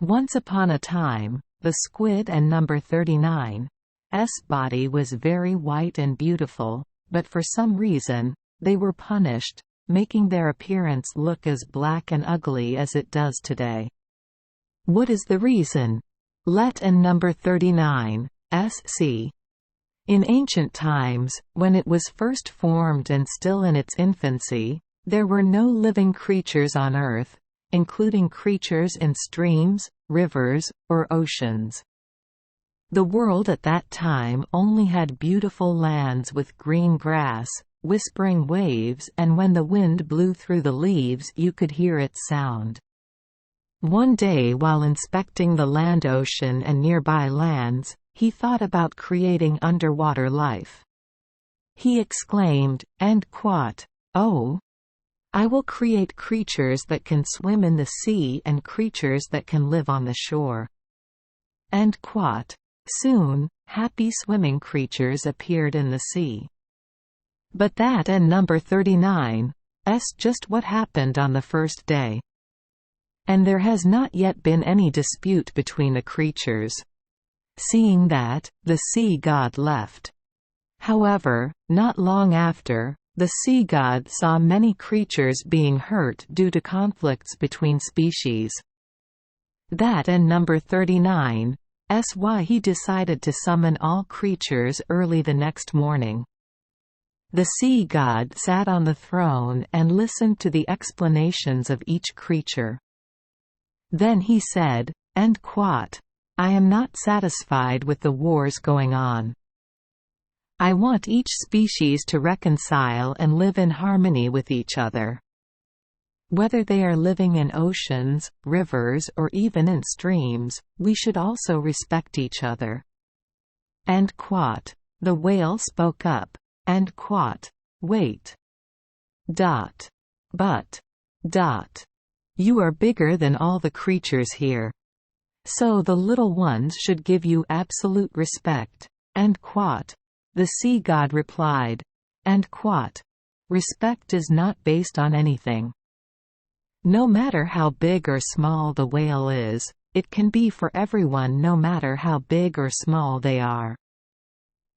Once upon a time, the squid and number 39's body was very white and beautiful, but for some reason, they were punished, making their appearance look as black and ugly as it does today. What is the reason? Let and number 39's see. In ancient times, when it was first formed and still in its infancy, there were no living creatures on earth, including creatures in streams, rivers, or oceans. The world at that time only had beautiful lands with green grass, whispering waves, and when the wind blew through the leaves you could hear its sound. One day while inspecting the land ocean and nearby lands, he thought about creating underwater life. He exclaimed, "Oh! I will create creatures that can swim in the sea and creatures that can live on the shore." Soon, happy swimming creatures appeared in the sea. But that and number 39's just what happened on the first day. And there has not yet been any dispute between the creatures. Seeing that, the sea god left. However, not long after, the sea god saw many creatures being hurt due to conflicts between species. That and number 39's why he decided to summon all creatures early the next morning. The sea god sat on the throne and listened to the explanations of each creature. Then he said, "I am not satisfied with the wars going on. I want each species to reconcile and live in harmony with each other. Whether they are living in oceans, rivers, or even in streams, we should also respect each other." The whale spoke up. "Wait. But. You are bigger than all the creatures here. So the little ones should give you absolute respect." The sea god replied, "Respect is not based on anything. No matter how big or small the whale is, it can be for everyone no matter how big or small they are.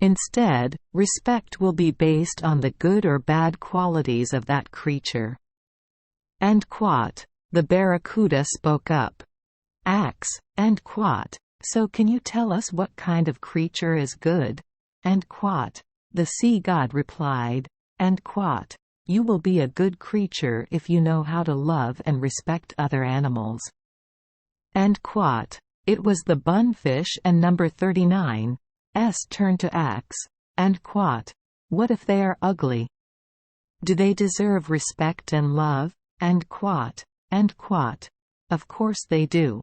Instead, respect will be based on the good or bad qualities of that creature." The barracuda spoke up. So can you tell us what kind of creature is good? The sea god replied, "You will be a good creature if you know how to love and respect other animals." It was the bunfish and number 39's turn to ask, "What if they are ugly? Do they deserve respect and love?" Of course they do.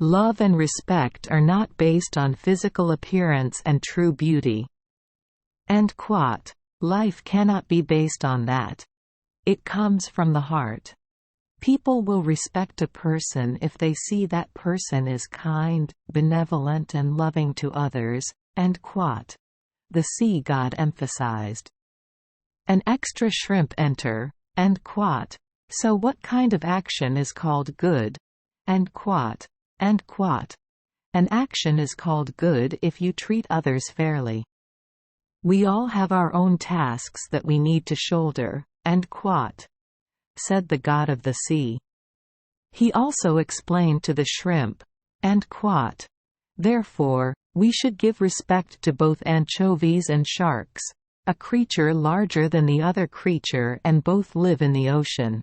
Love and respect are not based on physical appearance and true beauty. Life cannot be based on that. It comes from the heart. People will respect a person if they see that person is kind, benevolent and loving to others, the sea god emphasized. An extra shrimp enter, So what kind of action is called good? An action is called good if you treat others fairly. We all have our own tasks that we need to shoulder, said the god of the sea. He also explained to the shrimp, Therefore, we should give respect to both anchovies and sharks, a creature larger than the other creature and both live in the ocean.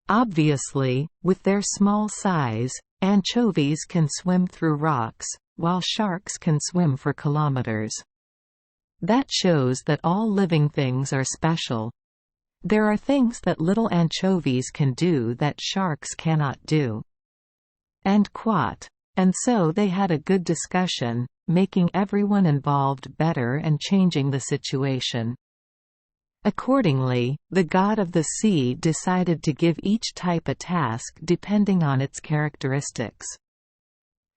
Obviously, with their small size, anchovies can swim through rocks, while sharks can swim for kilometers. That shows that all living things are special. There are things that little anchovies can do that sharks cannot do." And so they had a good discussion, making everyone involved better and changing the situation. Accordingly, the god of the sea decided to give each type a task depending on its characteristics.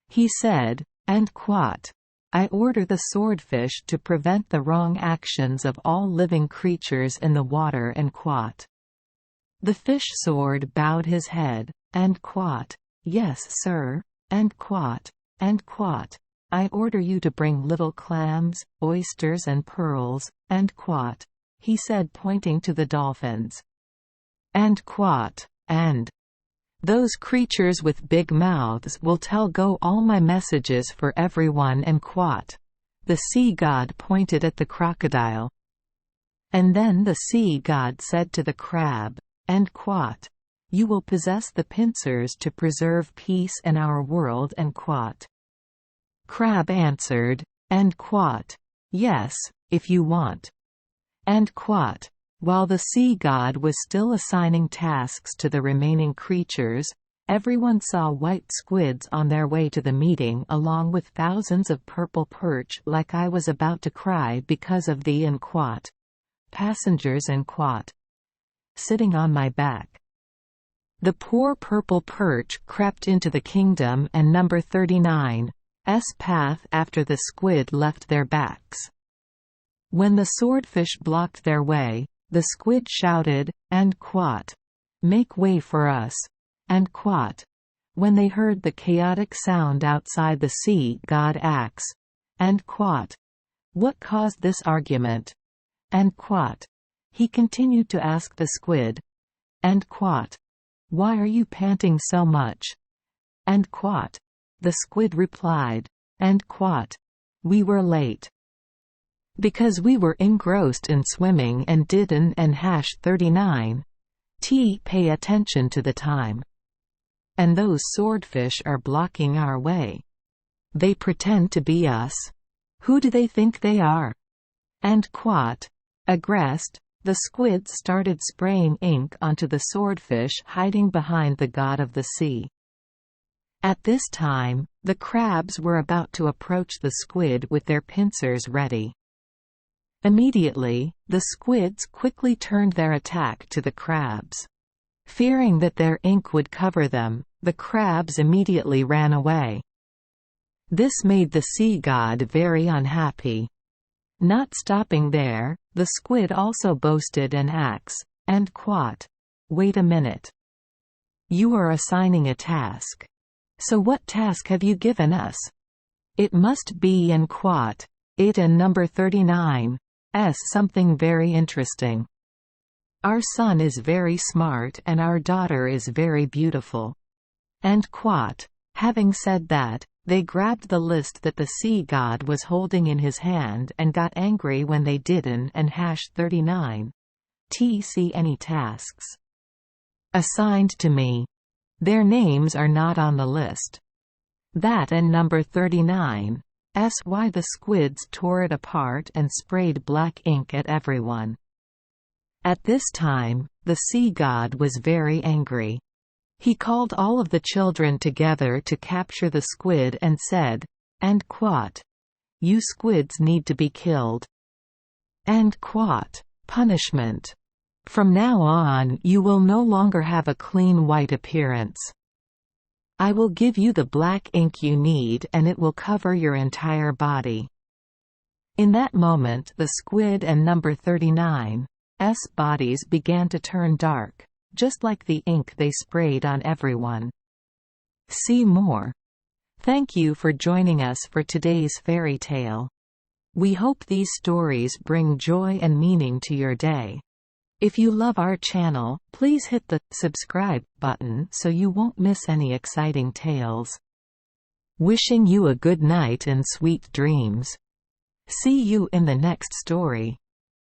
He said, I order the swordfish to prevent the wrong actions of all living creatures in the water. The fish sword bowed his head, "Yes, sir." And quat. "I order you to bring little clams, oysters and pearls," and quat. He said, pointing to the dolphins. And quat. "And those creatures with big mouths will tell go all my messages for everyone," and quat. The sea god pointed at the crocodile. And then the sea god said to the crab, and quat. "You will possess the pincers to preserve peace in our world," and quat. Crab answered, and quat. "Yes, if you want." And quat. While the sea god was still assigning tasks to the remaining creatures, everyone saw white squids on their way to the meeting along with thousands of purple perch. Like I was about to cry because of the and quat. Passengers and quat. Sitting on my back. The poor purple perch crept into the kingdom and number 39's path after the squid left their backs. When the swordfish blocked their way, the squid shouted, and quat. "Make way for us." And quat. When they heard the chaotic sound outside the sea god axe. And quat. "What caused this argument?" And quat. He continued to ask the squid. And quat. "Why are you panting so much?" And quat. The squid replied. And quat. "We were late. Because we were engrossed in swimming and didn't and #39 pay attention to the time. And those swordfish are blocking our way. They pretend to be us. Who do they think they are?" And quat. Aggressed, the squid started spraying ink onto the swordfish hiding behind the god of the sea. At this time, the crabs were about to approach the squid with their pincers ready. Immediately, the squids quickly turned their attack to the crabs. Fearing that their ink would cover them, the crabs immediately ran away. This made the sea god very unhappy. Not stopping there, the squid also boasted an axe, and quat. "Wait a minute. You are assigning a task. So what task have you given us?" "It must be," and quat. "It and number 39's something very interesting. Our son is very smart and our daughter is very beautiful." And quat. Having said that, they grabbed the list that the sea god was holding in his hand and got angry when they didn't and #39 see any tasks assigned to me. Their names are not on the list. That and number 39's why the squids tore it apart and sprayed black ink at everyone. At this time, the sea god was very angry. He called all of the children together to capture the squid and said, and quat. "You squids need to be killed." And quat. "Punishment. From now on you will no longer have a clean white appearance. I will give you the black ink you need and it will cover your entire body." In that moment the squid and number 39's bodies began to turn dark, just like the ink they sprayed on everyone. See more. Thank you for joining us for today's fairy tale. We hope these stories bring joy and meaning to your day. If you love our channel, please hit the subscribe button so you won't miss any exciting tales. Wishing you a good night and sweet dreams. See you in the next story.